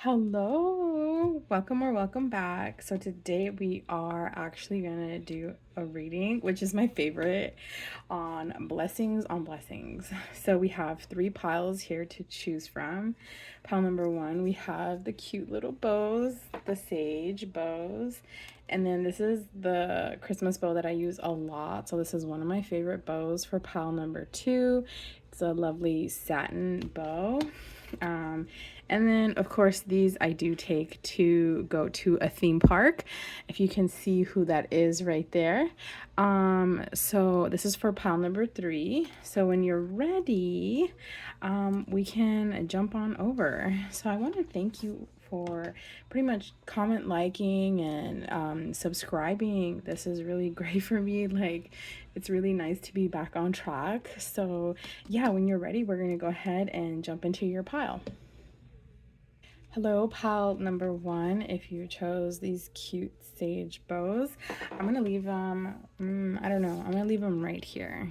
Hello, welcome or welcome back. So today we are actually gonna do a reading, which is my favorite, on blessings on blessings. So we have three piles here to choose from. Pile number one, we have the cute little bows, the sage bows, and then this is the Christmas bow that I use a lot. So this is one of my favorite bows for pile number two. It's a lovely satin bow. And then of course these I do take to go to a theme park, if you can see who that is right there. So this is for pile number three. So when you're ready, we can jump on over. So I want to thank you for pretty much comment, liking, and subscribing. This is really great for me. Like, it's really nice to be back on track. So yeah, when you're ready, we're gonna go ahead and jump into your pile. Hello, pile number one. If you chose these cute sage bows, I'm gonna leave them, I don't know, I'm gonna leave them right here.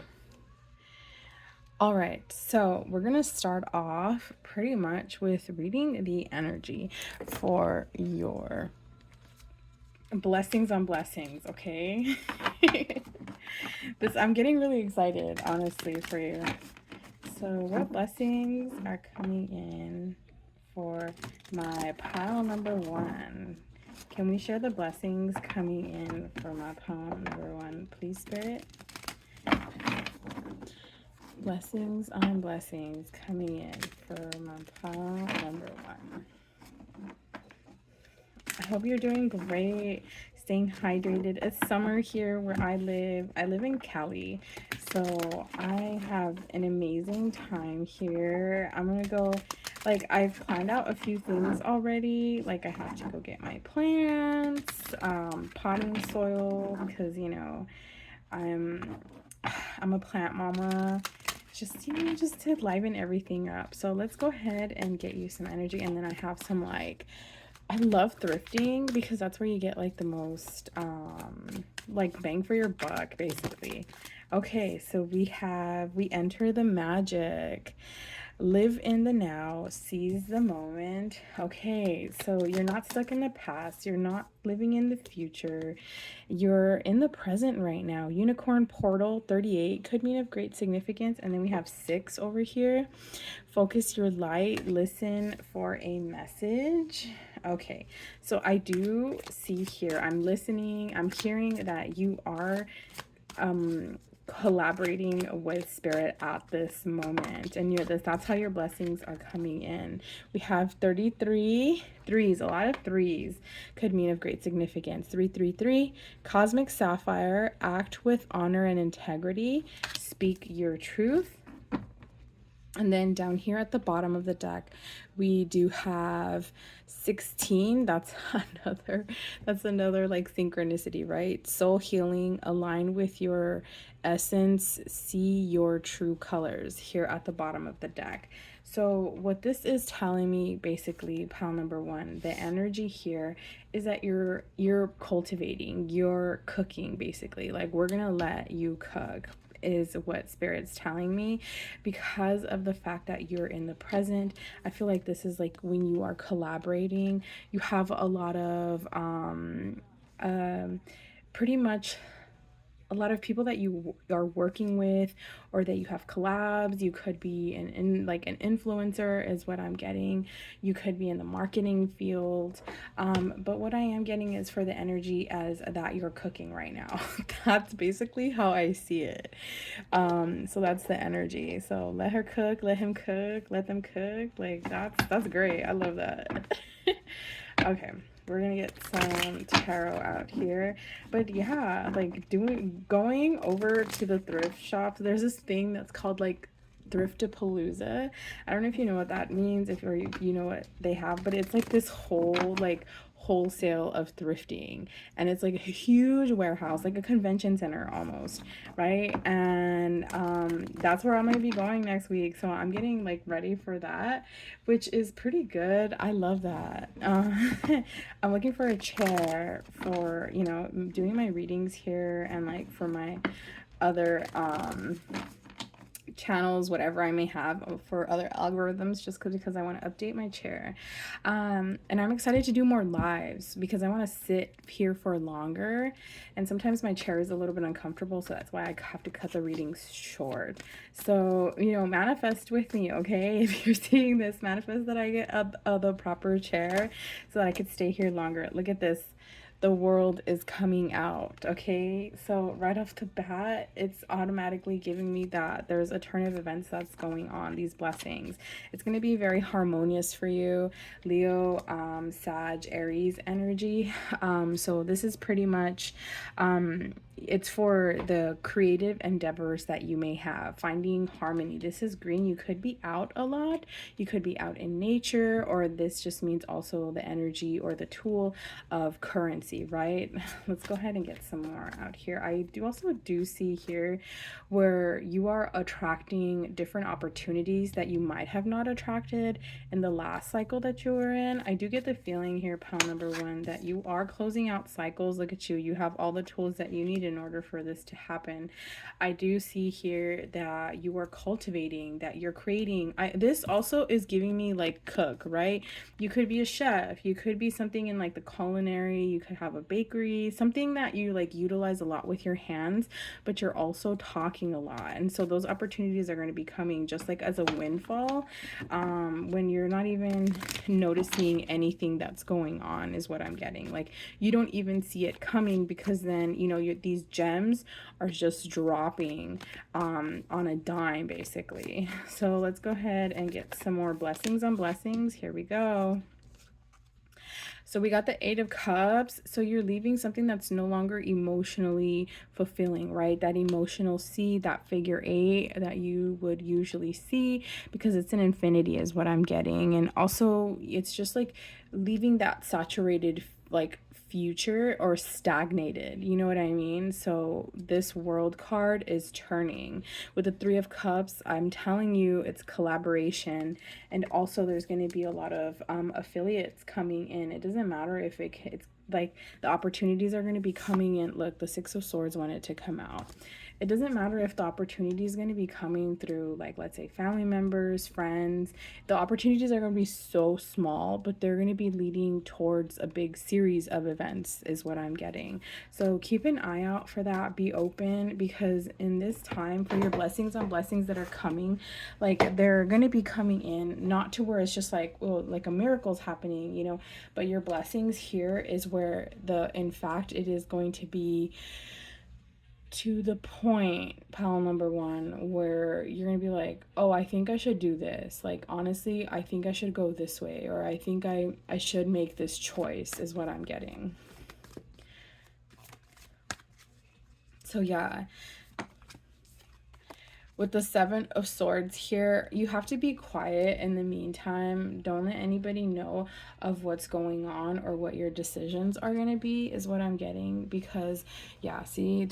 All right, so we're gonna start off pretty much with reading the energy for your blessings on blessings, okay? I'm getting really excited, honestly, for you. So what blessings are coming in for my pile number one? Can we share the blessings coming in for my pile number one, please, Spirit? Blessings on blessings coming in for my pile number one. I hope you're doing great, staying hydrated. It's summer here where I live. I live in Cali, so I have an amazing time here. I'm gonna go, like, I've planned out a few things already. Like, I have to go get my plants, potting soil, because, you know, I'm a plant mama. Just, you know, just to liven everything up. So let's go ahead and get you some energy. And then I have some, like, I love thrifting because that's where you get like the most like bang for your buck, basically. Okay, so we enter the magic. Live in the now, seize the moment. Okay, so you're not stuck in the past, you're not living in the future, you're in the present right now. Unicorn portal 38 could mean of great significance. And then we have 6 over here. Focus your light, listen for a message. Okay, so I do see here, I'm listening, I'm hearing that you are collaborating with spirit at this moment, and that's how your blessings are coming in. We have 33 threes. A lot of threes could mean of great significance. 333, cosmic sapphire, act with honor and integrity, speak your truth. And then down here at the bottom of the deck, we do have 16. That's another like synchronicity, right? Soul healing, align with your essence, see your true colors, here at the bottom of the deck. So what this is telling me, basically, pile number one, the energy here is that you're cultivating, you're cooking, basically. Like, we're gonna let you cook, is what spirit's telling me, because of the fact that you're in the present. I feel like this is like when you are collaborating, you have a lot of pretty much a lot of people that you are working with, or that you have collabs. You could be like an influencer is what I'm getting. You could be in the marketing field, but what I am getting is for the energy as that you're cooking right now. That's basically how I see it. So that's the energy. So let her cook, let him cook, let them cook. Like, that's great. I love that. Okay, we're gonna get some tarot out here. But yeah, like going over to the thrift shop, there's this thing that's called like Thriftapalooza. I don't know if you know what that means, if you know what they have, but it's like this whole like wholesale of thrifting, and it's like a huge warehouse, like a convention center almost, right? And that's where I'm gonna be going next week, so I'm getting like ready for that, which is pretty good. I love that. I'm looking for a chair for, you know, doing my readings here, and like for my other channels, whatever I may have for other algorithms, just because I want to update my chair. And I'm excited to do more lives because I want to sit here for longer. And sometimes my chair is a little bit uncomfortable, so that's why I have to cut the readings short. So, you know, manifest with me, okay? If you're seeing this, manifest that I get the proper chair so that I could stay here longer. Look at this. The world is coming out, okay? So right off the bat, it's automatically giving me that there's a turn of events that's going on, these blessings. It's going to be very harmonious for you, Leo, Sag, Aries energy. So this is pretty much it's for the creative endeavors that you may have, finding harmony. This is green. You could be out a lot, you could be out in nature, or this just means also the energy or the tool of currency, right? Let's go ahead and get some more out here. I do also see here where you are attracting different opportunities that you might have not attracted in the last cycle that you were in. I do get the feeling here, pile number 1, that you are closing out cycles. Look at you. You have all the tools that you need in order for this to happen. I do see here that you are cultivating, that you're creating. This also is giving me like cook, right? You could be a chef. You could be something in like the culinary. You could have a bakery, something that you like utilize a lot with your hands, but you're also talking a lot. And so those opportunities are going to be coming just like as a windfall when you're not even noticing anything that's going on is what I'm getting. Like you don't even see it coming because then, you know, these gems are just dropping on a dime basically. So let's go ahead and get some more blessings on blessings. Here we go. So we got the 8 of Cups. So you're leaving something that's no longer emotionally fulfilling, right? That emotional seed, that figure 8 that you would usually see, because it's an infinity is what I'm getting. And also it's just like leaving that saturated like future or stagnated, you know what I mean? So this world card is turning with the 3 of Cups. I'm telling you, it's collaboration, and also there's going to be a lot of affiliates coming in. It doesn't matter if it's like the opportunities are going to be coming in. Look, the 6 of Swords wanted to come out. It doesn't matter if the opportunity is going to be coming through, like, let's say family members, friends. The opportunities are going to be so small, but they're going to be leading towards a big series of events is what I'm getting. So keep an eye out for that. Be open, because in this time for your blessings on blessings that are coming, like they're going to be coming in, not to where it's just like, well, like a miracle's happening, you know, but your blessings here is where in fact, it is going to be to the point, pile number 1, where you're gonna be like, oh, I think I should do this. Like, honestly, I think I should go this way, or I think I should make this choice is what I'm getting. So yeah, with the 7 of Swords here, you have to be quiet in the meantime. Don't let anybody know of what's going on or what your decisions are going to be is what I'm getting. Because yeah, see,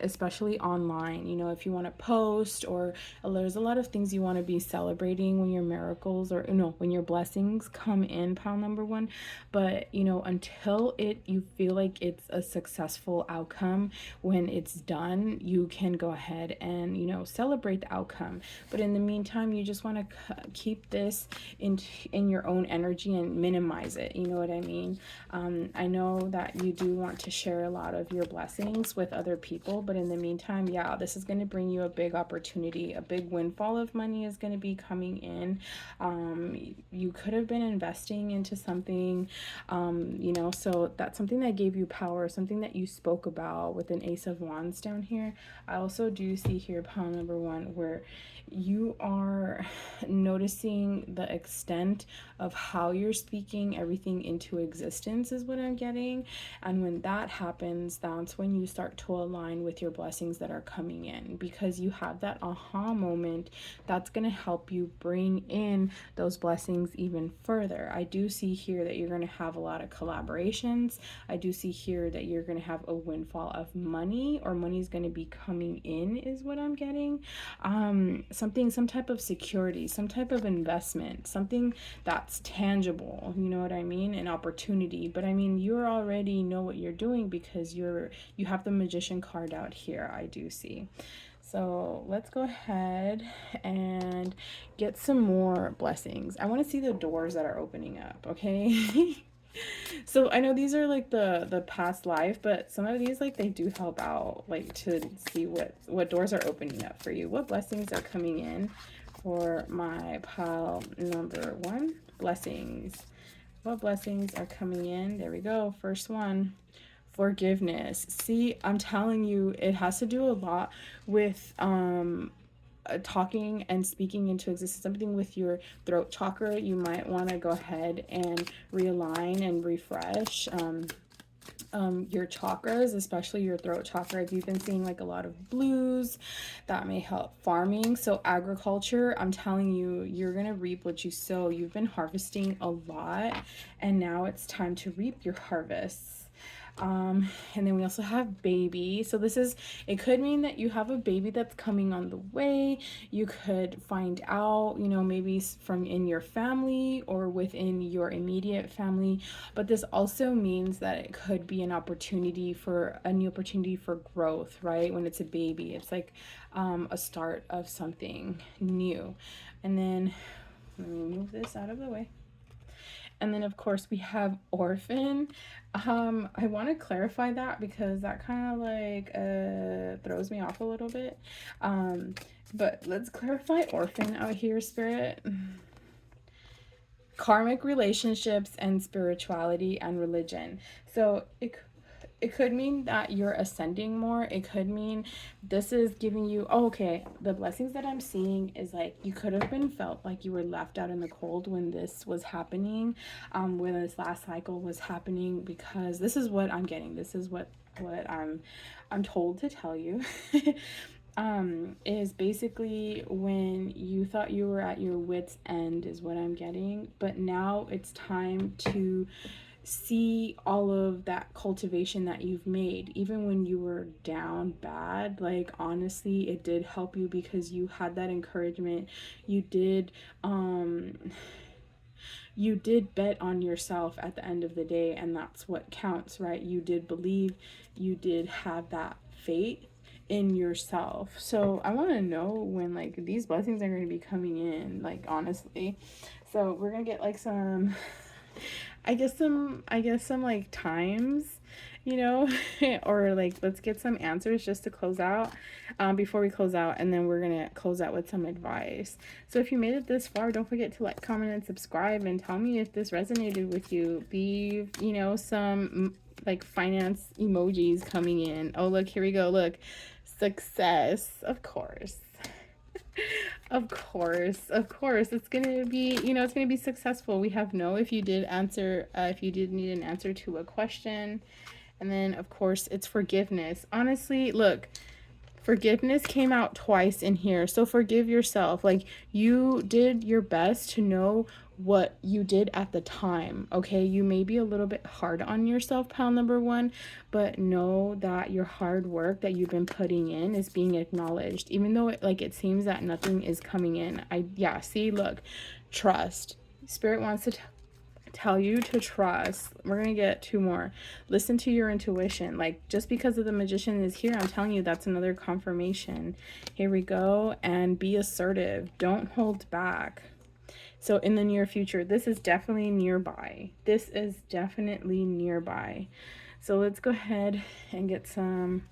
especially online, you know, if you want to post, or there's a lot of things you want to be celebrating when your miracles, or when your blessings come in, pile number 1. But you know, until you feel like it's a successful outcome, when it's done, you can go ahead and, you know, celebrate the outcome. But in the meantime, you just want to keep this in your own energy and minimize it, you know what I mean? I know that you do want to share a lot of your blessings with other people, but in the meantime, yeah, this is going to bring you a big opportunity. A big windfall of money is going to be coming in. You could have been investing into something, you know, so that's something that gave you power, something that you spoke about with an Ace of Wands down here. I also do see here, pile number 1, where you are noticing the extent of how you're speaking everything into existence is what I'm getting. And when that happens, that's when you start to align with your blessings that are coming in, because you have that aha moment that's going to help you bring in those blessings even further. I do see here that you're going to have a lot of collaborations. I do see here that you're going to have a windfall of money, or money's going to be coming in is what I'm getting. Some type of security, some type of investment, something that's tangible, you know what I mean? An opportunity. But I mean, you already know what you're doing, because you have the Magician card out here, I do see. So let's go ahead and get some more blessings. I want to see the doors that are opening up, okay? So I know these are like the past life, but some of these, like, they do help out, like, to see what doors are opening up for you. What blessings are coming in for my pile number 1? Blessings. What blessings are coming in? There we go. First one. Forgiveness. See, I'm telling you, it has to do a lot with talking and speaking into existence, something with your throat chakra. You might want to go ahead and realign and refresh your chakras, especially your throat chakra. If you've been seeing like a lot of blues, that may help. Farming, so agriculture, I'm telling you, you're gonna reap what you sow. You've been harvesting a lot, and now it's time to reap your harvests. And then we also have baby. So this is, it could mean that you have a baby that's coming on the way. You could find out, you know, maybe from in your family or within your immediate family. But this also means that it could be an opportunity for a new opportunity for growth, right? When it's a baby, it's like a start of something new. And then let me move this out of the way. And then of course we have orphan. I want to clarify that because that kind of like throws me off a little bit. But let's clarify orphan out here, Spirit. Karmic relationships and spirituality and religion. So it could mean that you're ascending more. It could mean this is giving you, oh, okay, the blessings that I'm seeing is like you could have been felt like you were left out in the cold when this was happening, when this last cycle was happening, because this is what I'm getting. This is what I'm told to tell you. Is basically when you thought you were at your wit's end is what I'm getting, but now it's time to see all of that cultivation that you've made. Even when you were down bad, like honestly it did help you because you had that encouragement. You did bet on yourself at the end of the day, and that's what counts, right? You did believe, you did have that faith in yourself. So I want to know when like these blessings are going to be coming in, like honestly. So we're going to get like some I guess some like times, you know, or like let's get some answers just to close out before we close out, and then we're gonna close out with some advice. So if you made it this far, don't forget to like, comment, and subscribe, and tell me if this resonated with you. Leave, you know, some like finance emojis coming in. Oh look, here we go. Look, success, of course. Of course, it's gonna be, you know, it's gonna be successful. We have no, if you did answer, if you did need an answer to a question. And then of course it's forgiveness. Honestly, look, forgiveness came out twice in here. So forgive yourself. Like, you did your best to know what you did at the time, okay? You may be a little bit hard on yourself, pile number 1, but know that your hard work that you've been putting in is being acknowledged, even though it seems that nothing is coming in. See, look, trust. Spirit wants to tell you to trust. We're gonna get 2 more. Listen to your intuition. Like, just because of the Magician is here, I'm telling you, that's another confirmation. Here we go. And be assertive. Don't hold back. So in the near future, this is definitely nearby. This is definitely nearby. So let's go ahead and get some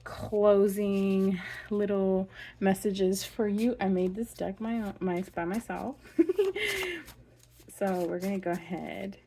closing little messages for you. I made this deck by myself. So we're gonna go ahead.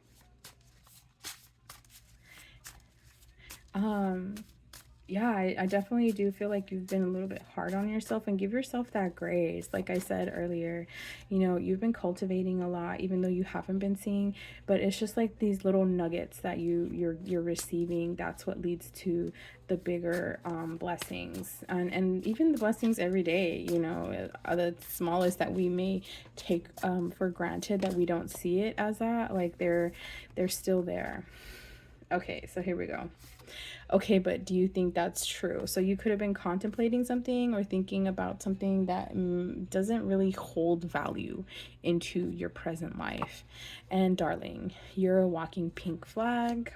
Yeah, I definitely do feel like you've been a little bit hard on yourself, and give yourself that grace. Like I said earlier, you know, you've been cultivating a lot, even though you haven't been seeing, but it's just like these little nuggets that you're receiving. That's what leads to the bigger blessings, and even the blessings every day, you know, the smallest that we may take for granted, that we don't see it as that, like they're still there. Okay, so here we go. Okay, but do you think that's true? So you could have been contemplating something or thinking about something that doesn't really hold value into your present life. And darling, you're a walking pink flag.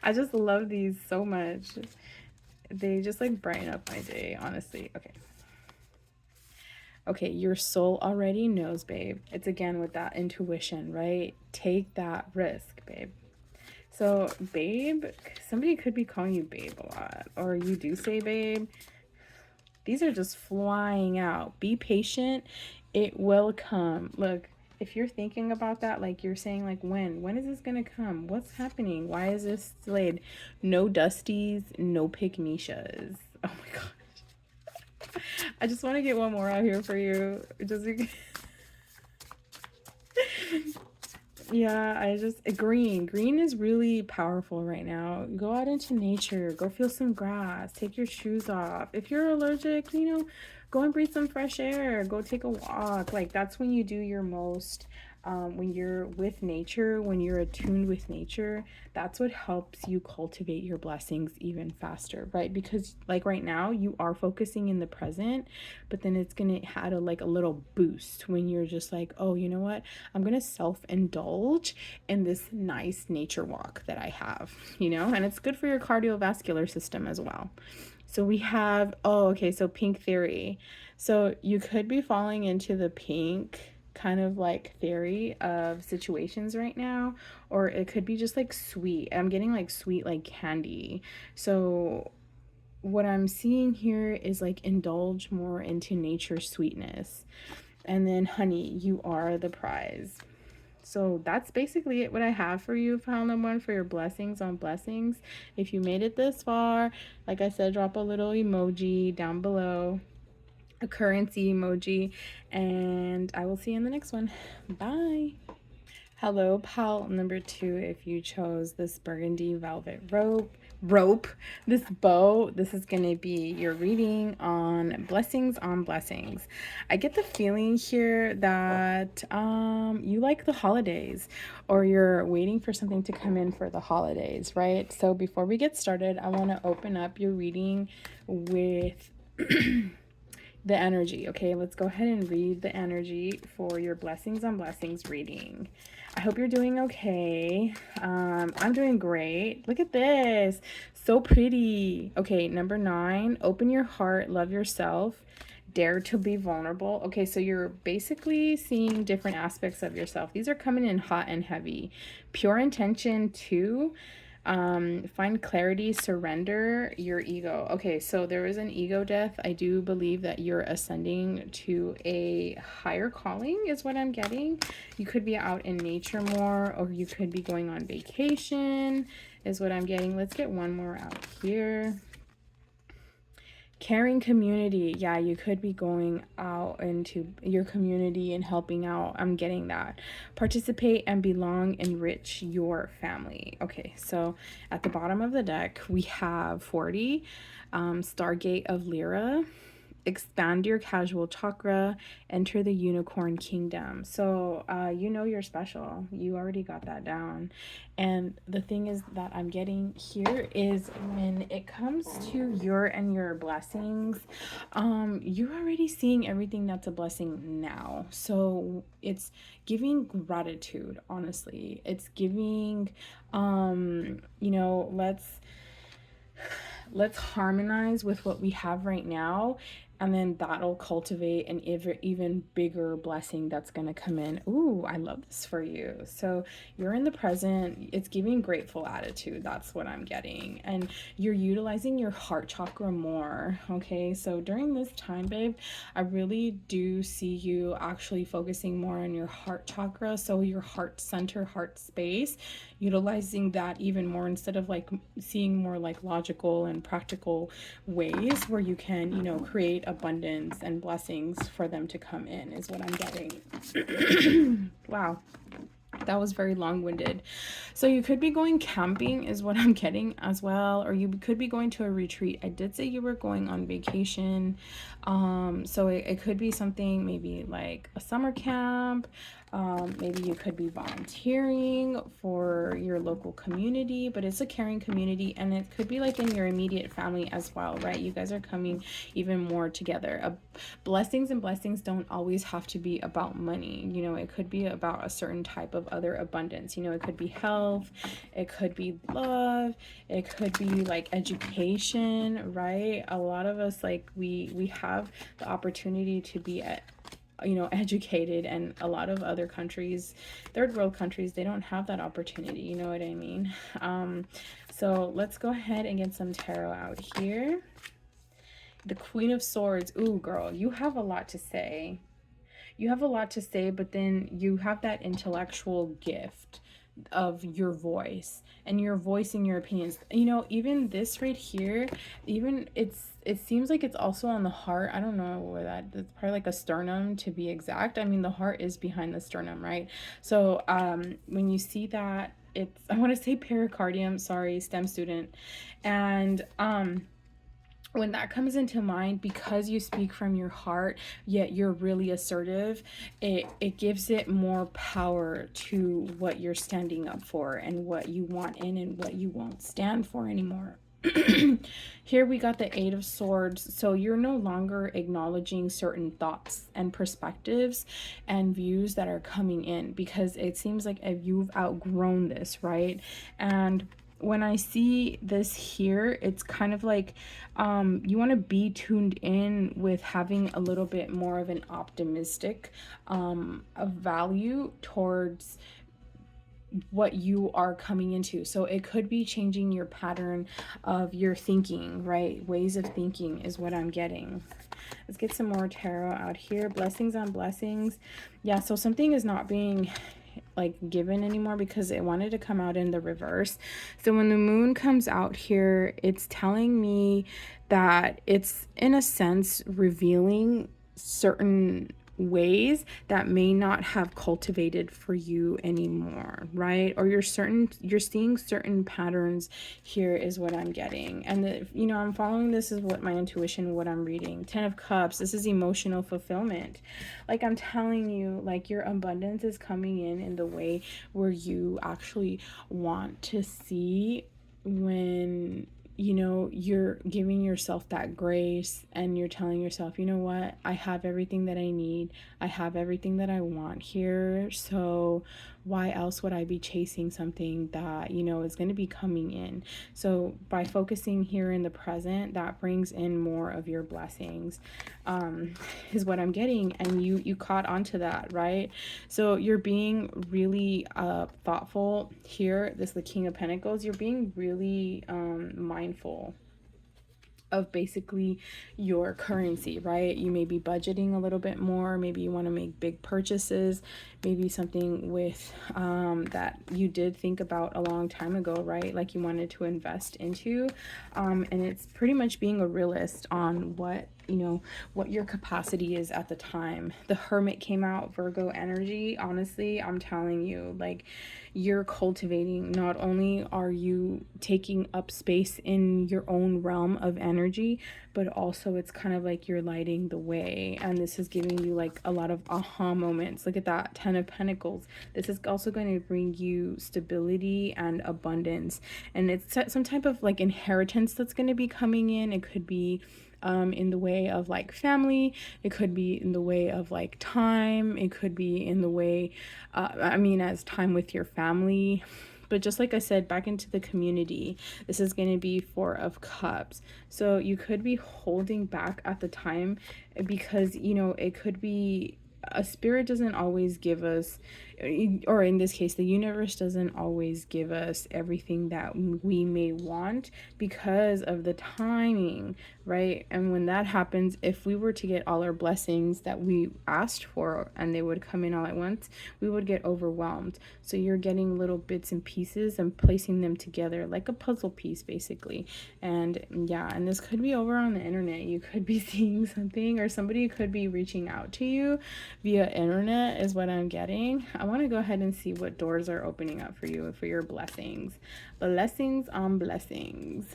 I just love these so much. they just like brighten up my day, honestly. Okay, your soul already knows, babe. It's again with that intuition, right? Take that risk, babe. So, babe, somebody could be calling you babe a lot, or you do say babe. These are just flying out. Be patient. It will come. Look, if you're thinking about that, like you're saying, like, when is this gonna come? What's happening? Why is this delayed? No dusties, no pygmishas. Oh my gosh. I just want to get one more out here for you. Just yeah, I just green is really powerful right now. Go out into nature, go feel some grass, take your shoes off. If you're allergic, go and breathe some fresh air, go take a walk. Like that's when you do your most when you're with nature, when you're attuned with nature, that's what helps you cultivate your blessings even faster, right? Because like right now you are focusing in the present, but then it's gonna add a little boost when you're just like, oh, you know what, I'm gonna self-indulge in this nice nature walk that I have, and it's good for your cardiovascular system as well. So we have, oh, okay, so pink theory. So you could be falling into the pink kind of like theory of situations right now, or it could be just like sweet. I'm getting like sweet, like candy. So what I'm seeing here is like indulge more into nature's sweetness. And then, honey, you are the prize. So that's basically it, what I have for you, pile number one, for your blessings on blessings. If you made it this far, like I said, drop a little emoji down below, a currency emoji, and I will see you in the next one. Bye. Hello, pal number two. If you chose this burgundy velvet rope, this bow, this is going to be your reading on blessings on blessings. I get the feeling here that you like the holidays, or you're waiting for something to come in for the holidays, right? So before we get started, I want to open up your reading with the energy. Okay, let's go ahead and read the energy for your blessings on blessings reading. I hope you're doing okay. I'm doing great. Look at this. So pretty. Okay, number 9, open your heart, love yourself, dare to be vulnerable. Okay, so you're basically seeing different aspects of yourself. These are coming in hot and heavy. Pure intention 2. Find clarity, surrender your ego. Okay, so there is an ego death. I do believe that you're ascending to a higher calling is what I'm getting. You could be out in nature more, or you could be going on vacation is what I'm getting. Let's get one more out here. Caring community. Yeah, you could be going out into your community and helping out. I'm getting that. Participate and belong, enrich your family. Okay, so at the bottom of the deck, we have 40, Stargate of Lyra. Expand your casual chakra, enter the unicorn kingdom. So you're special. You already got that down. And the thing is that I'm getting here is when it comes to your blessings, you're already seeing everything that's a blessing now. So it's giving gratitude, honestly. It's giving let's harmonize with what we have right now, and then that'll cultivate an even bigger blessing that's going to come in. Ooh, I love this for you. So you're in the present. It's giving grateful attitude. That's what I'm getting. And you're utilizing your heart chakra more. Okay, so during this time, babe, I really do see you actually focusing more on your heart chakra. So your heart center, heart space, utilizing that even more, instead of like seeing more like logical and practical ways where you can, create abundance and blessings for them to come in, is what I'm getting. Wow, that was very long-winded. So you could be going camping is what I'm getting as well, or you could be going to a retreat. I did say you were going on vacation, so it could be something maybe like a summer camp, Maybe you could be volunteering for your local community, but it's a caring community, and it could be like in your immediate family as well, right? You guys are coming even more together. Blessings and blessings don't always have to be about money. You know, it could be about a certain type of other abundance. You know, it could be health, it could be love, it could be like education, right? A lot of us, like, we have the opportunity to be at, you know, educated, and a lot of other countries, third world countries, they don't have that opportunity, you know what I mean? So let's go ahead and get some tarot out here. The Queen of Swords. Ooh, girl, you have a lot to say. You have a lot to say, but then you have that intellectual gift of your voice, and your voicing your opinions. You know, even this right here, even it seems like it's also on the heart. I don't know where that's probably like a sternum, to be exact. I mean, the heart is behind the sternum, right? So when you see that, it's, I want to say pericardium, sorry, STEM student. And when that comes into mind, because you speak from your heart, yet you're really assertive, it gives it more power to what you're standing up for, and what you want in, and what you won't stand for anymore. Here we got the Eight of Swords. So you're no longer acknowledging certain thoughts and perspectives and views that are coming in, because it seems like you've outgrown this, right? And when I see this here, it's kind of like you want to be tuned in with having a little bit more of an optimistic value towards what you are coming into. So it could be changing your pattern of your thinking, right? Ways of thinking is what I'm getting. Let's get some more tarot out here. Blessings on blessings. Yeah, so something is not being like given anymore, because it wanted to come out in the reverse. So when the moon comes out here, it's telling me that it's in a sense revealing certain ways that may not have cultivated for you anymore, right? Or you're seeing certain patterns here, is what I'm getting. And you know, I'm following, this is what my intuition, what I'm reading. 10 of Cups, this is emotional fulfillment. Like I'm telling you, like your abundance is coming in the way where you actually want to see, when you know, you're giving yourself that grace, and you're telling yourself, you know what, I have everything that I need, I have everything that I want here, so why else would I be chasing something that, you know, is going to be coming in? So by focusing here in the present, that brings in more of your blessings, is what I'm getting. And you caught onto that, right? So you're being really thoughtful here. This is the King of Pentacles. You're being really mindful of basically your currency, right? You may be budgeting a little bit more. Maybe you want to make big purchases, maybe something with that you did think about a long time ago, right? Like you wanted to invest into, and it's pretty much being a realist on what, you know, what your capacity is at the time. The Hermit came out, Virgo energy. Honestly, I'm telling you, like, you're cultivating. Not only are you taking up space in your own realm of energy, but also it's kind of like you're lighting the way, and this is giving you like a lot of aha moments. Look at that 10 of Pentacles. This is also going to bring you stability and abundance, and it's some type of like inheritance that's going to be coming in. It could be in the way of like family, it could be in the way of like time, it could be in the way I mean, as time with your family. But just like I said, back into the community, this is going to be Four of Cups. So you could be holding back at the time, because, you know, it could be a spirit doesn't always give us, or in this case, the universe doesn't always give us everything that we may want, because of the timing, right? And when that happens, if we were to get all our blessings that we asked for and they would come in all at once, we would get overwhelmed. So you're getting little bits and pieces and placing them together like a puzzle piece, basically. And yeah, and this could be over on the internet. You could be seeing something, or somebody could be reaching out to you via internet, is what I'm getting. I want to go ahead and see what doors are opening up for you, for your blessings. Blessings on blessings.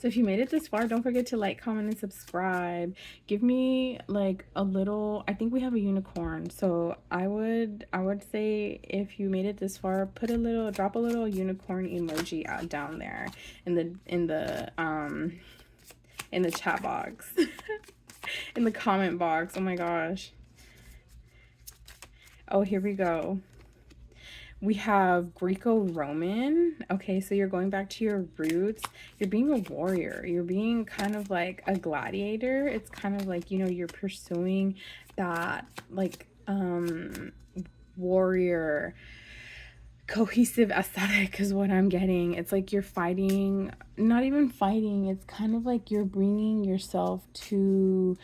So if you made it this far, don't forget to like, comment, and subscribe. Give me like a little, I think we have a unicorn. So I would say if you made it this far, drop a little unicorn emoji out down there in the chat box. In the comment box. Oh my gosh. Oh, here we go. We have Greco-Roman. Okay, so you're going back to your roots. You're being a warrior. You're being kind of like a gladiator. It's kind of like, you know, you're pursuing that like warrior cohesive aesthetic is what I'm getting. It's like you're fighting, not even fighting. It's kind of like you're bringing yourself to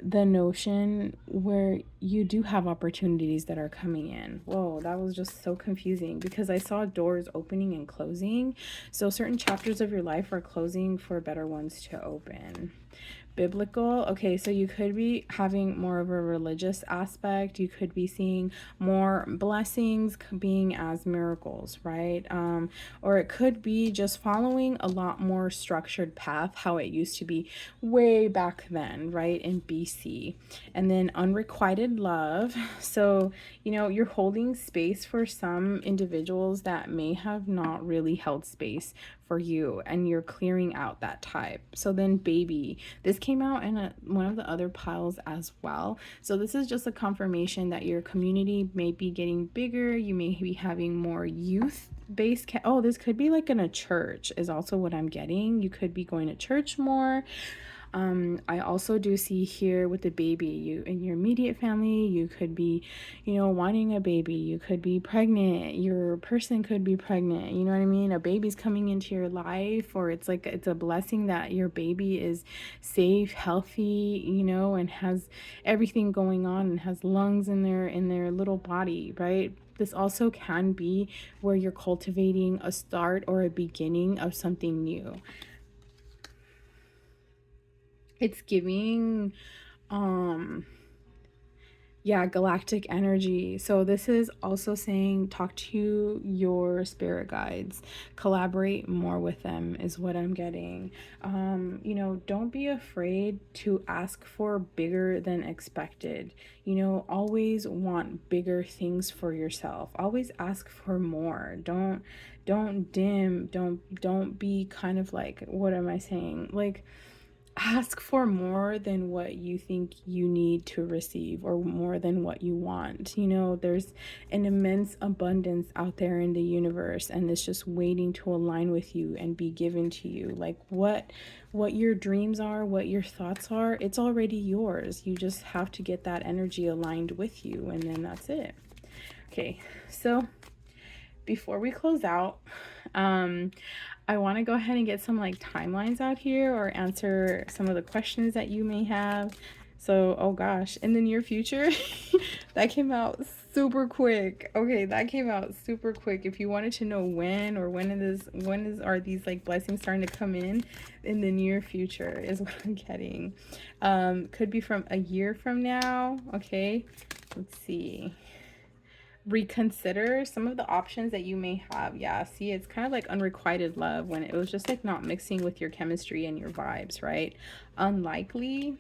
the notion where you do have opportunities that are coming in. Whoa, that was just so confusing because I saw doors opening and closing. So certain chapters of your life are closing for better ones to open. Biblical. Okay, so you could be having more of a religious aspect. You could be seeing more blessings being as miracles, right? Or it could be just following a lot more structured path, how it used to be way back then, right, in BC. And then unrequited love. So, you know, you're holding space for some individuals that may have not really held space for you, and you're clearing out that type. So then baby, this came out in one of the other piles as well. So this is just a confirmation that your community may be getting bigger. You may be having more youth based oh, this could be like in a church is also what I'm getting. You could be going to church more. I also do see here with the baby, you in your immediate family, you could be, you know, wanting a baby. You could be pregnant. Your person could be pregnant. You know what I mean? A baby's coming into your life, or it's like it's a blessing that your baby is safe, healthy, you know, and has everything going on and has lungs in their little body, right? This also can be where you're cultivating a start or a beginning of something new. It's giving yeah, galactic energy. So this is also saying talk to your spirit guides, collaborate more with them is what I'm getting. You know, don't be afraid to ask for bigger than expected. You know, always want bigger things for yourself. Always ask for more. Don't dim, don't be kind of like, what am I saying? Like, ask for more than what you think you need to receive, or more than what you want. You know, there's an immense abundance out there in the universe, and it's just waiting to align with you and be given to you. Like what your dreams are, what your thoughts are, it's already yours. You just have to get that energy aligned with you, and then that's it. Okay, so before we close out, I want to go ahead and get some like timelines out here, or answer some of the questions that you may have. So, oh gosh, in the near future, that came out super quick. Okay, that came out super quick. If you wanted to know when, or are these like blessings starting to come in the near future is what I'm getting. Could be from a year from now. Okay, let's see. Reconsider some of the options that you may have. Yeah, see, it's kind of like unrequited love, when it was just like not mixing with your chemistry and your vibes, right? Unlikely.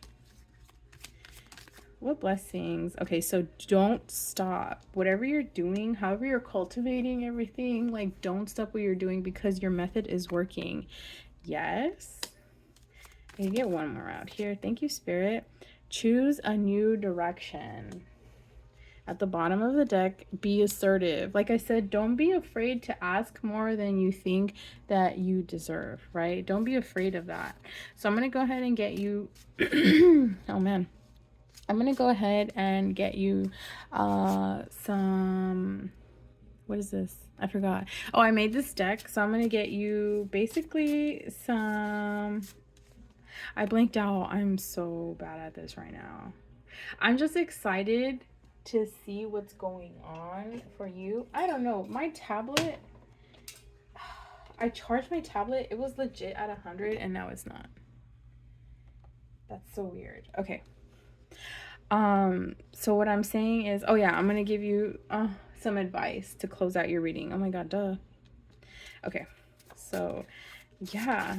What blessings? Okay, so don't stop. Whatever you're doing, however you're cultivating everything, like don't stop what you're doing, because your method is working. Yes. You get one more out here. Thank you, Spirit. Choose a new direction. At the bottom of the deck, be assertive. Like I said, don't be afraid to ask more than you think that you deserve, right? Don't be afraid of that. So I'm going to go ahead and get you... oh, man. I'm going to go ahead and get you some... What is this? I forgot. Oh, I made this deck. So I'm going to get you basically some... I blanked out. I'm so bad at this right now. I'm just excited to see what's going on for you. I don't know, my tablet, I charged my tablet, it was legit at 100 and now it's not. That's so weird. Okay, so what I'm saying is, oh yeah, I'm gonna give you some advice to close out your reading. Oh my god, duh. Okay, so yeah,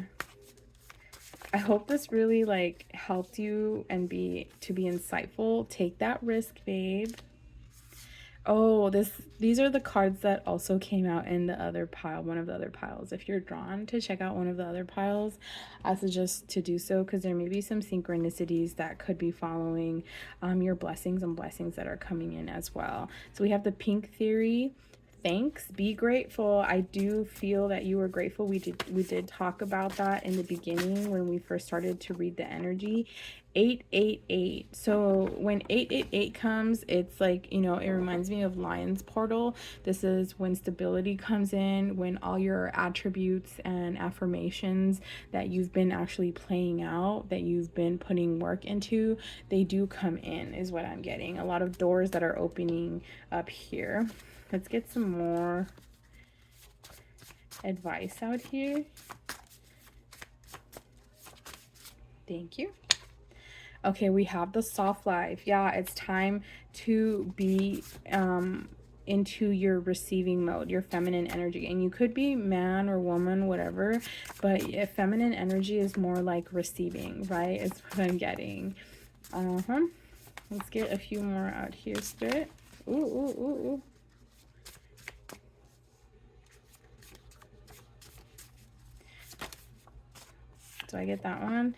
I hope this really like helped you and to be insightful. Take that risk, babe. Oh, these are the cards that also came out in the other pile, one of the other piles. If you're drawn to check out one of the other piles, I suggest to do so, because there may be some synchronicities that could be following your blessings and blessings that are coming in as well. So we have the pink theory. Thanks, be grateful. I do feel that you were grateful. We did talk about that in the beginning when we first started to read the energy. 888. So when 888 comes, it's like, you know, it reminds me of Lion's Portal. This is when stability comes in, when all your attributes and affirmations that you've been actually playing out, that you've been putting work into, they do come in, is what I'm getting. A lot of doors that are opening up here. Let's get some more advice out here. Thank you. Okay, we have the soft life. Yeah, it's time to be into your receiving mode, your feminine energy. And you could be man or woman, whatever, but if feminine energy is more like receiving, right? Is what I'm getting. Let's get a few more out here, Spirit. Ooh. Do I get that one?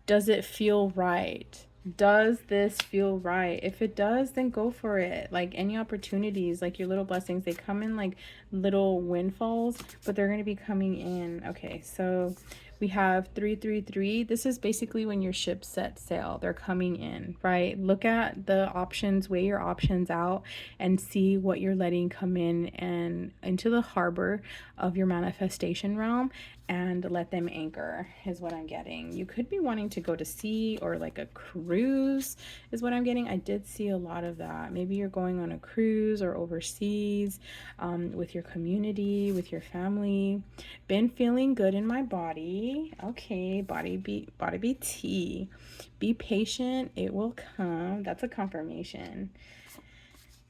Does it feel right? Does this feel right? If it does, then go for it. Like any opportunities, like your little blessings, they come in like little windfalls, but they're going to be coming in. Okay, so we have 333. This is basically when your ship set sail. They're coming in, right? Look at the options, weigh your options out, and see what you're letting come in and into the harbor of your manifestation realm, and let them anchor, is what I'm getting. You could be wanting to go to sea or like a cruise, is what I'm getting. I did see a lot of that. Maybe you're going on a cruise or overseas with your community, with your family. Been feeling good in my body. Okay, body be tea. Be patient, it will come. That's a confirmation.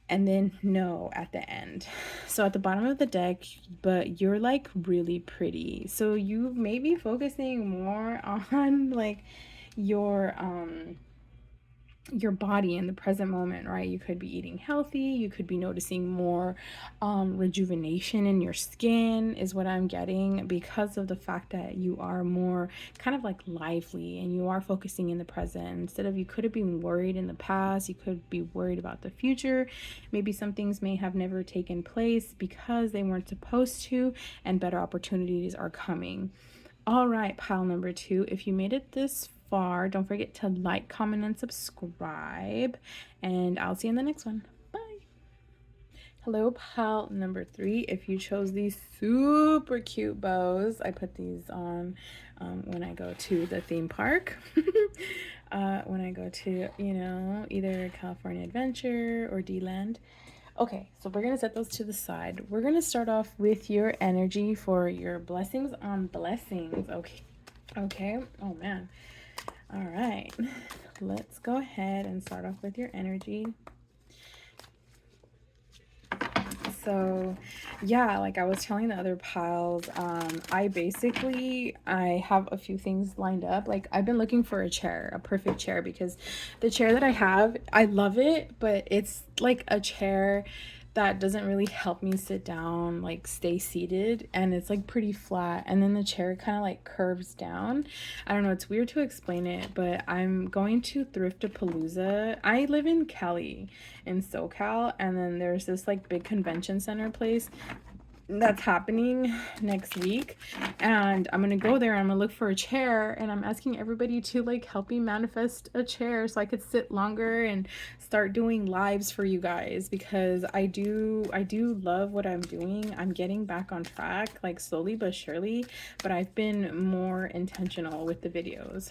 And then no at the end. So at the bottom of the deck, but you're like really pretty. So you may be focusing more on like your body in the present moment, right? You could be eating healthy, you could be noticing more rejuvenation in your skin, is what I'm getting, because of the fact that you are more kind of like lively and you are focusing in the present. Instead of, you could have been worried in the past, you could be worried about the future. Maybe some things may have never taken place because they weren't supposed to, and better opportunities are coming. All right, pile number 2, if you made it this far, don't forget to like, comment, and subscribe, and I'll see you in the next one. Bye. Hello, pile number 3. If you chose these super cute bows, I put these on when I go to the theme park. When I go to, you know, either California Adventure or D-Land. Okay, so we're going to set those to the side. We're going to start off with your energy for your blessings on blessings. Okay. Oh, man. All right. Let's go ahead and start off with your energy. So yeah, like I was telling the other piles, I have a few things lined up. Like I've been looking for a chair, a perfect chair, because the chair that I have, I love it, but it's like a chair that doesn't really help me sit down, like stay seated, and it's like pretty flat, and then the chair kind of like curves down. I don't know, it's weird to explain it, but I'm going to Thrift-a-Palooza. I live in Cali, in SoCal, and then there's this like big convention center place that's happening next week, and I'm gonna go there and I'm gonna look for a chair, and I'm asking everybody to like help me manifest a chair so I could sit longer and start doing lives for you guys, because I do love what I'm doing. I'm getting back on track, like slowly but surely, but I've been more intentional with the videos.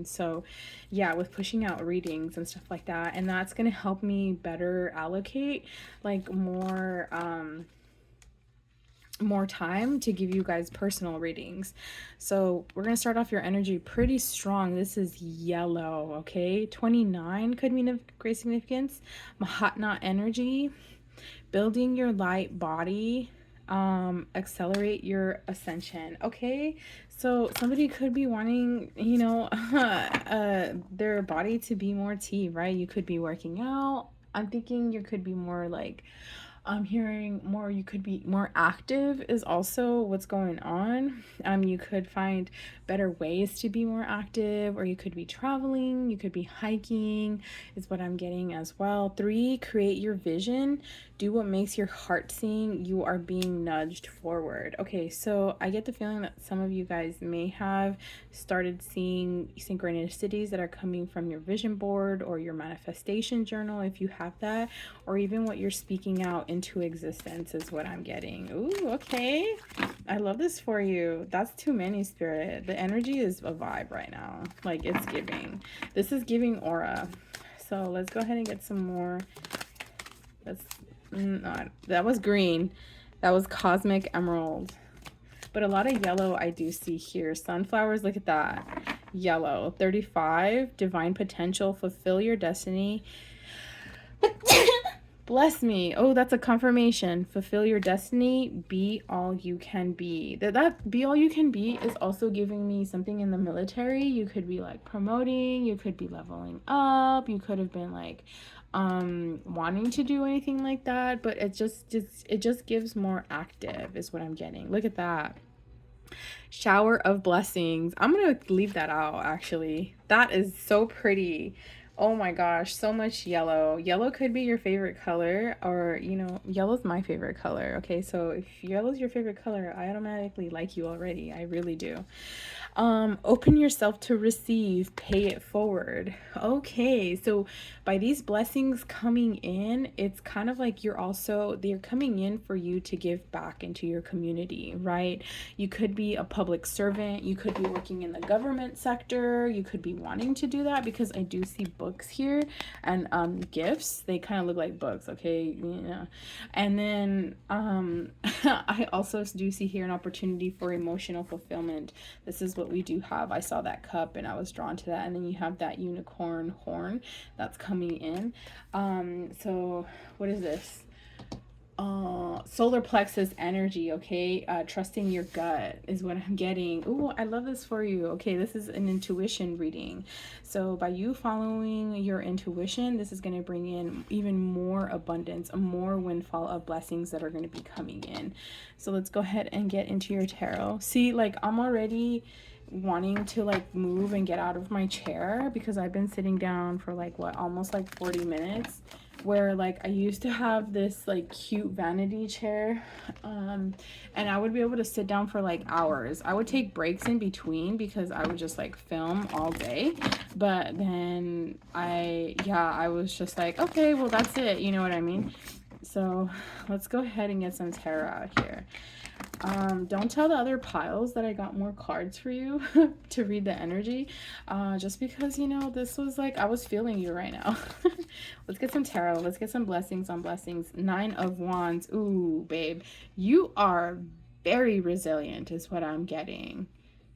So yeah, with pushing out readings and stuff like that, and that's gonna help me better allocate like more time to give you guys personal readings. So we're going to start off your energy pretty strong. This is yellow, okay? 29 could mean great significance. Mahatma energy, building your light body, Accelerate your ascension. Okay, so somebody could be wanting, their body to be more T, right? You could be working out. I'm thinking you could be more like, I'm hearing more, you could be more active is also what's going on. You could find better ways to be more active, or you could be traveling, you could be hiking, is what I'm getting as well. 3, create your vision. Do what makes your heart sing. You are being nudged forward. Okay, so I get the feeling that some of you guys may have started seeing synchronicities that are coming from your vision board or your manifestation journal, if you have that, or even what you're speaking out into existence is what I'm getting. Ooh, okay. I love this for you. That's too many, Spirit. The energy is a vibe right now. Like, it's giving. This is giving aura. So let's go ahead and get some more. That's not, that was green. That was cosmic emerald. But a lot of yellow I do see here. Sunflowers, look at that. Yellow. 35, divine potential, fulfill your destiny. Bless me. Oh, that's a confirmation. Fulfill your destiny. Be all you can be. That be all you can be is also giving me something in the military. You could be like promoting. You could be leveling up. You could have been like wanting to do anything like that. But it just gives more active is what I'm getting. Look at that. Shower of blessings. I'm gonna leave that out actually. That is so pretty. Oh my gosh, so much yellow. Yellow could be your favorite color, or yellow's my favorite color. Okay, so if yellow's your favorite color, I automatically like you already. I really do. Open yourself to receive, pay it forward. Okay, so by these blessings coming in, it's kind of like they're coming in for you to give back into your community, right? You could be a public servant, you could be working in the government sector, you could be wanting to do that, because I do see books here and gifts. They kind of look like books, okay? And then I also do see here an opportunity for emotional fulfillment. This is what we do have. I saw that cup and I was drawn to that. And then you have that unicorn horn that's coming in. So what is this? Solar plexus energy. Okay, trusting your gut is what I'm getting. Ooh, I love this for you. Okay, this is an intuition reading. So by you following your intuition, this is going to bring in even more abundance, a more windfall of blessings that are going to be coming in. So let's go ahead and get into your tarot. See, like, I'm already wanting to like move and get out of my chair, because I've been sitting down for like almost like 40 minutes, where like I used to have this like cute vanity chair, and I would be able to sit down for like hours. I would take breaks in between because I would just like film all day, but then I was just like, okay, well, that's it, you know what I mean? So let's go ahead and get some tarot out here. Don't tell the other piles that I got more cards for you to read the energy, just because, this was like, I was feeling you right now. Let's get some tarot. Let's get some blessings on blessings. 9 of Wands. Ooh, babe, you are very resilient is what I'm getting.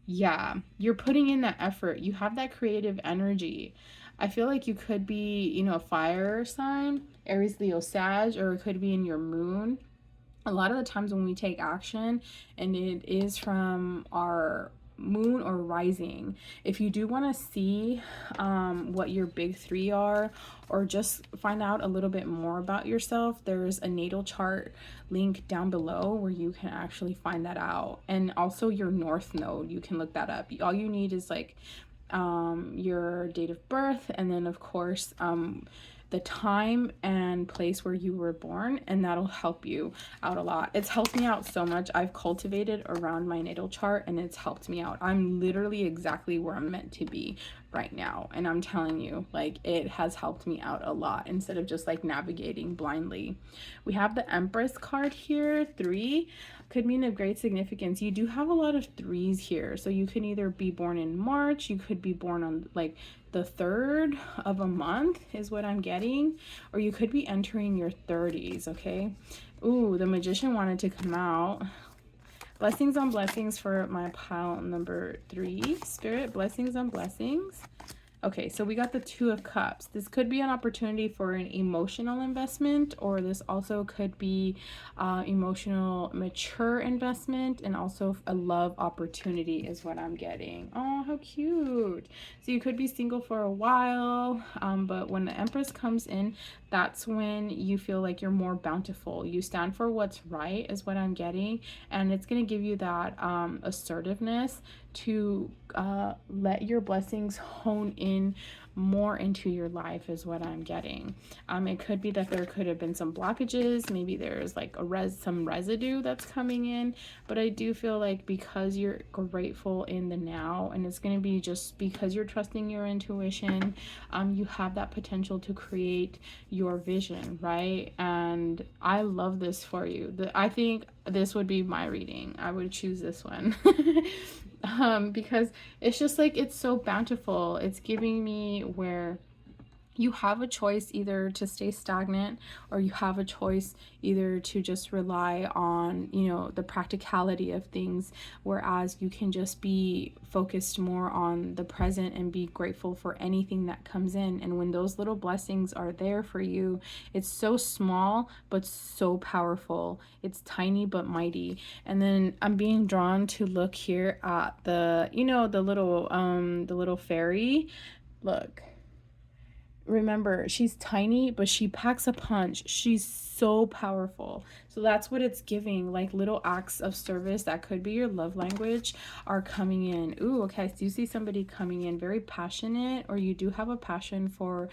Yeah, you're putting in that effort. You have that creative energy. I feel like you could be, a fire sign, Aries, Leo, Sag, or it could be in your moon. A lot of the times when we take action, and it is from our moon or rising, if you do want to see what your big 3 are, or just find out a little bit more about yourself, there's a natal chart link down below where you can actually find that out. And also your north node, you can look that up. All you need is like your date of birth, and then of course the time and place where you were born, and that'll help you out a lot. It's helped me out so much. I've cultivated around my natal chart, and it's helped me out. I'm literally exactly where I'm meant to be right now, and I'm telling you, like, it has helped me out a lot instead of just like navigating blindly. We have the Empress card here. 3 could mean of great significance. You do have a lot of 3s here, so you can either be born in March, you could be born on like the 3rd of a month is what I'm getting, or you could be entering your 30s. Okay. Ooh, the Magician wanted to come out. Blessings on blessings for my pile number 3. Spirit, blessings on blessings. Okay, so we got the Two of Cups. This could be an opportunity for an emotional investment, or this also could be emotional, mature investment, and also a love opportunity is what I'm getting. Oh, how cute. So you could be single for a while, but when the Empress comes in, that's when you feel like you're more bountiful. You stand for what's right is what I'm getting, and it's going to give you that assertiveness to let your blessings hone in more into your life is what I'm getting. It could be that there could have been some blockages. Maybe there's like some residue that's coming in, but I do feel like because you're grateful in the now, and it's going to be just because you're trusting your intuition, you have that potential to create your vision, right? And I love this for you. I think this would be my reading. I would choose this one. Because it's just like, it's so bountiful. It's giving me where you have a choice either to stay stagnant, or you have a choice either to just rely on, you know, the practicality of things, whereas you can just be focused more on the present and be grateful for anything that comes in. And when those little blessings are there for you, it's so small but so powerful. It's tiny but mighty. And then I'm being drawn to look here at the, you know, the little fairy. Look, remember, she's tiny, but she packs a punch. She's so powerful. So that's what it's giving, like little acts of service that could be your love language are coming in. Ooh, okay, so you see somebody coming in very passionate, or you do have a passion for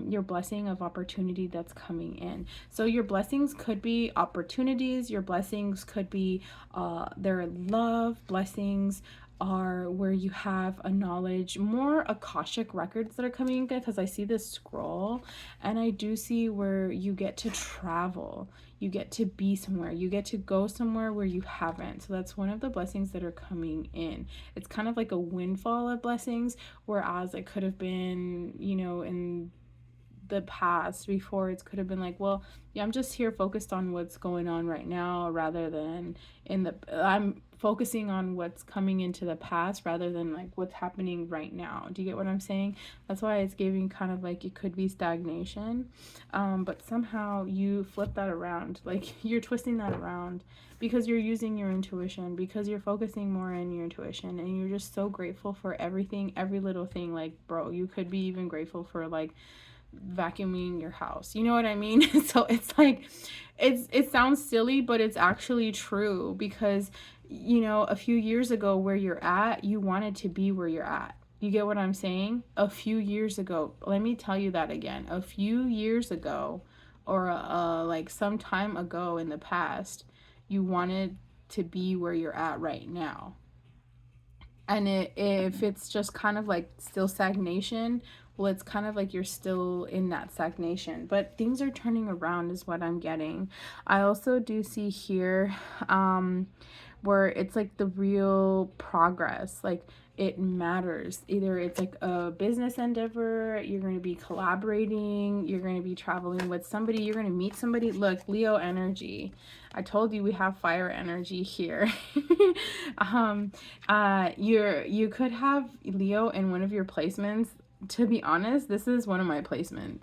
your blessing of opportunity that's coming in. So your blessings could be opportunities, your blessings could be their love blessings, are where you have a knowledge, more Akashic records that are coming in, because I see this scroll, and I do see where you get to travel, you get to be somewhere, you get to go somewhere where you haven't. So that's one of the blessings that are coming in. It's kind of like a windfall of blessings, whereas it could have been, you know, in the past before, it could have been like, well, yeah, I'm just here focused on what's going on right now, rather than I'm focusing on what's coming into the past rather than like what's happening right now. Do you get what I'm saying? That's why it's giving kind of like it could be stagnation, but somehow you flip that around, like you're twisting that around, because you're using your intuition, because you're focusing more on your intuition, and you're just so grateful for everything, every little thing. Like, bro, you could be even grateful for like vacuuming your house, you know what I mean? So it's like, it sounds silly, but it's actually true, because you know, a few years ago, where you're at, you wanted to be where you're at. You get what I'm saying? A few years ago, let me tell you that again, a few years ago, or like some time ago in the past, you wanted to be where you're at right now. And if it's just kind of like still stagnation, well, it's kind of like you're still in that stagnation, but things are turning around is what I'm getting. I also do see here where it's like the real progress, like it matters. Either it's like a business endeavor, you're going to be collaborating, you're going to be traveling with somebody, you're going to meet somebody. Look, Leo energy. I told you we have fire energy here. You could have Leo in one of your placements. To be honest, this is one of my placements.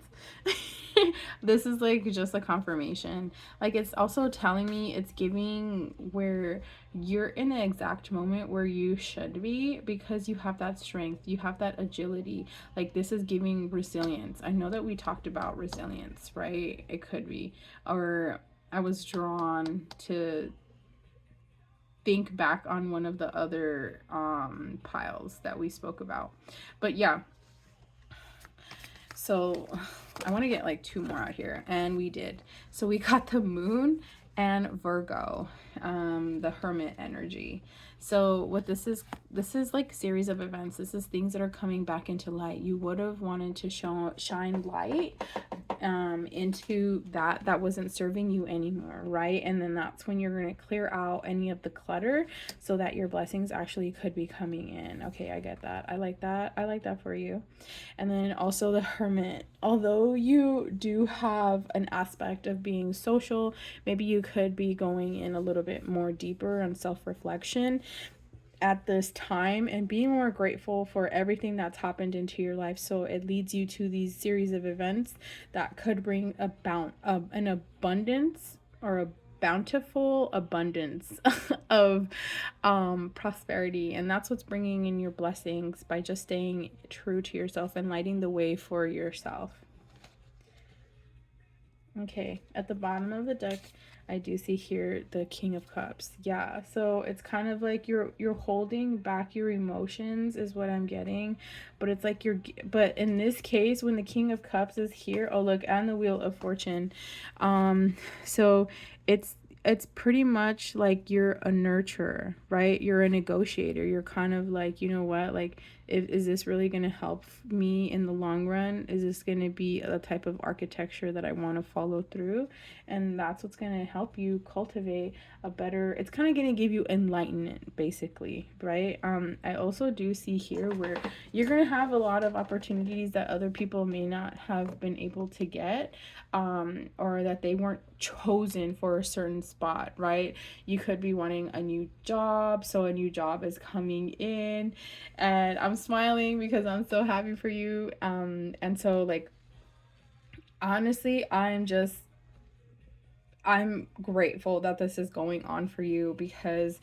This is like just a confirmation. Like, it's also telling me, it's giving where you're in the exact moment where you should be, because you have that strength, you have that agility. Like, this is giving resilience. I know that we talked about resilience, right? It could be, or I was drawn to think back on one of the other piles that we spoke about. But yeah, so I want to get like two more out here, and we did. So we got the Moon and Virgo, the Hermit energy. So what this is like series of events. This is things that are coming back into light. You would have wanted to shine light into that wasn't serving you anymore, right? And then that's when you're going to clear out any of the clutter, so that your blessings actually could be coming in. Okay, I get that. I like that for you. And then also the Hermit. Although you do have an aspect of being social, maybe you could be going in a little bit more deeper on self-reflection. at this time, and be more grateful for everything that's happened into your life, so it leads you to these series of events that could bring an abundance, or a bountiful abundance of prosperity. And that's what's bringing in your blessings, by just staying true to yourself and lighting the way for yourself. Okay, at the bottom of the deck, I do see here the King of Cups. Yeah, so it's kind of like you're holding back your emotions is what I'm getting, but it's like but in this case, when the King of Cups is here, oh look, and the Wheel of Fortune, so it's it's pretty much like you're a nurturer, right? You're a negotiator. You're kind of like, you know what, like, is this really going to help me in the long run? Is this going to be a type of architecture that I want to follow through? And that's what's going to help you cultivate a better, it's kind of going to give you enlightenment, basically, right? I also do see here where you're going to have a lot of opportunities that other people may not have been able to get, or that they weren't chosen for a certain spot, right? You could be wanting a new job, so a new job is coming in, and I'm smiling because I'm so happy for you. And so, like, honestly, I'm grateful that this is going on for you, because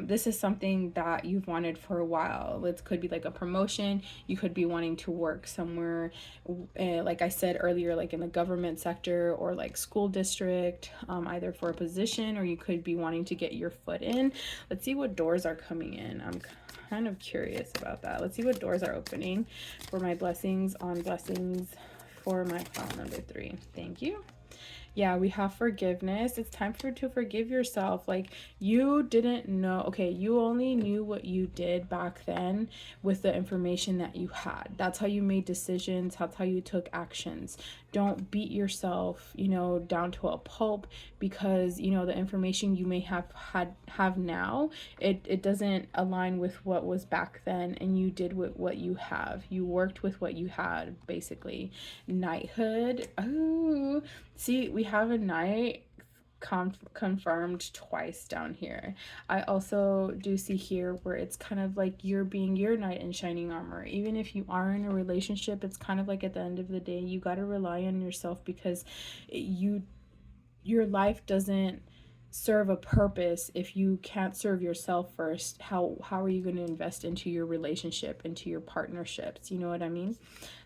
this is something that you've wanted for a while. It could be like a promotion. You could be wanting to work somewhere, like I said earlier, like in the government sector or like school district, either for a position, or you could be wanting to get your foot in. Let's see what doors are coming in. I'm kind of curious about that. Let's see what doors are opening for my blessings on blessings for my pile number 3. Thank you. Yeah, we have forgiveness. It's time to forgive yourself. Like, you didn't know, okay, you only knew what you did back then with the information that you had. That's how you made decisions. That's how you took actions. Don't beat yourself, down to a pulp, because, the information you may have now, it doesn't align with what was back then, and you did with what you have. You worked with what you had, basically. Knighthood. Oh, see, we have a knight confirmed twice down here. I also do see here where it's kind of like you're being your knight in shining armor. Even if you are in a relationship, it's kind of like at the end of the day, you got to rely on yourself, because your life doesn't serve a purpose if you can't serve yourself first. How are you going to invest into your relationship, into your partnerships? You know what I mean?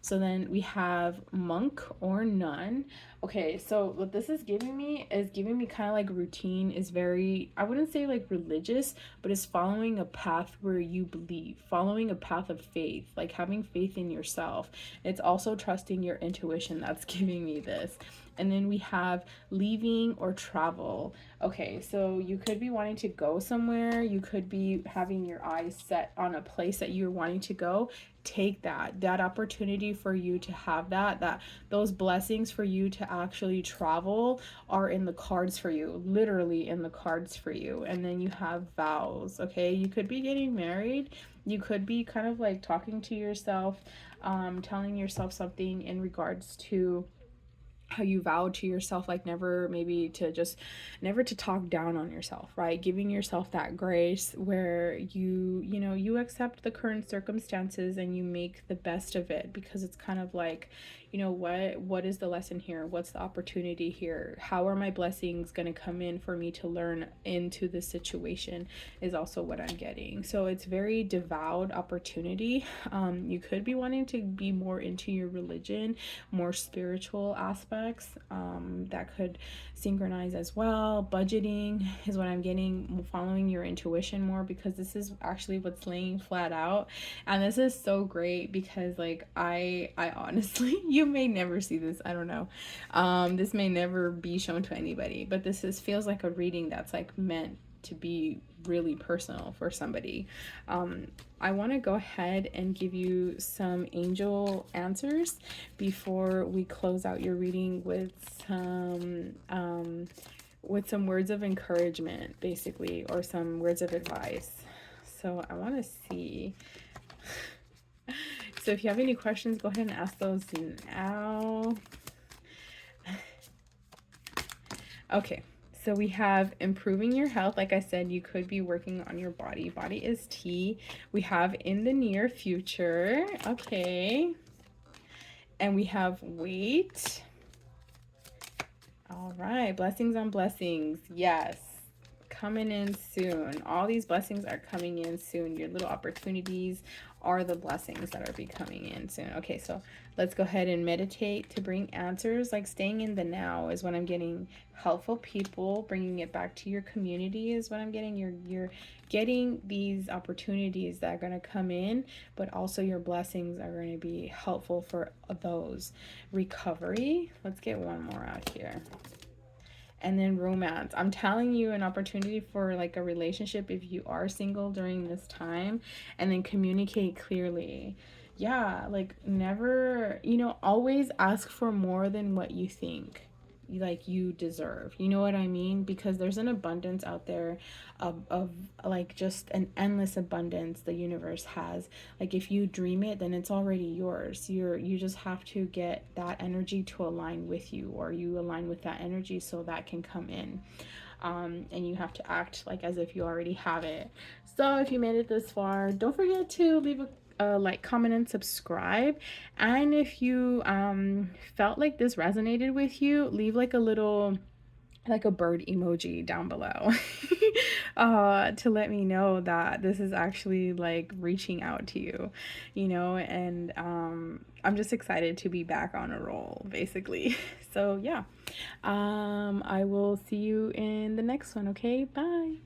So then we have monk or nun. Okay, so what this is giving me kind of like routine. Is very, I wouldn't say like religious, but is following a path where you believe, following a path of faith, like having faith in yourself. It's also trusting your intuition that's giving me this. And then we have leaving or travel. Okay, so you could be wanting to go somewhere. You could be having your eyes set on a place that you're wanting to go. Take that opportunity for you to have those blessings for you to actually travel are in the cards for you, literally in the cards for you. And then you have vows. Okay, you could be getting married. You could be kind of like talking to yourself, telling yourself something in regards to how you vowed to yourself, like never to talk down on yourself, right? Giving yourself that grace where you accept the current circumstances and you make the best of it, because it's kind of like, what is the lesson here? What's the opportunity here? How are my blessings going to come in for me to learn into this situation, is also what I'm getting. So it's very devout opportunity. You could be wanting to be more into your religion, more spiritual aspects, that could synchronize as well. Budgeting is what I'm getting, following your intuition more, because this is actually what's laying flat out. And this is so great, because like I honestly, you may never see this, I don't know, this may never be shown to anybody, but feels like a reading that's like meant to be really personal for somebody. I want to go ahead and give you some angel answers before we close out your reading with some words of encouragement, basically, or some words of advice. So I want to see. So if you have any questions, go ahead and ask those now. Okay. So we have improving your health. Like I said, you could be working on your body. Body is T. We have in the near future. Okay. And we have weight. All right. Blessings on blessings. Yes. Coming in soon. All these blessings are coming in soon. Your little opportunities are the blessings that are be coming in soon. Okay, so let's go ahead and meditate to bring answers. Like staying in the now is what I'm getting. Helpful people, bringing it back to your community is what I'm getting. You're getting these opportunities that are going to come in, but also your blessings are going to be helpful for those. Recovery. Let's get one more out here. And then romance. I'm telling you, an opportunity for like a relationship if you are single during this time. And then communicate clearly. Yeah, like never, always ask for more than what you think like you deserve. You know what I mean? Because there's an abundance out there of like just an endless abundance the universe has. Like if you dream it, then it's already yours. You just have to get that energy to align with you, or you align with that energy so that can come in. And you have to act like as if you already have it. So if you made it this far, don't forget to leave a like, comment, and subscribe. And if you felt like this resonated with you, leave like a little like a bird emoji down below to let me know that this is actually like reaching out to you, and I'm just excited to be back on a roll basically. So yeah, I will see you in the next one. Okay, bye.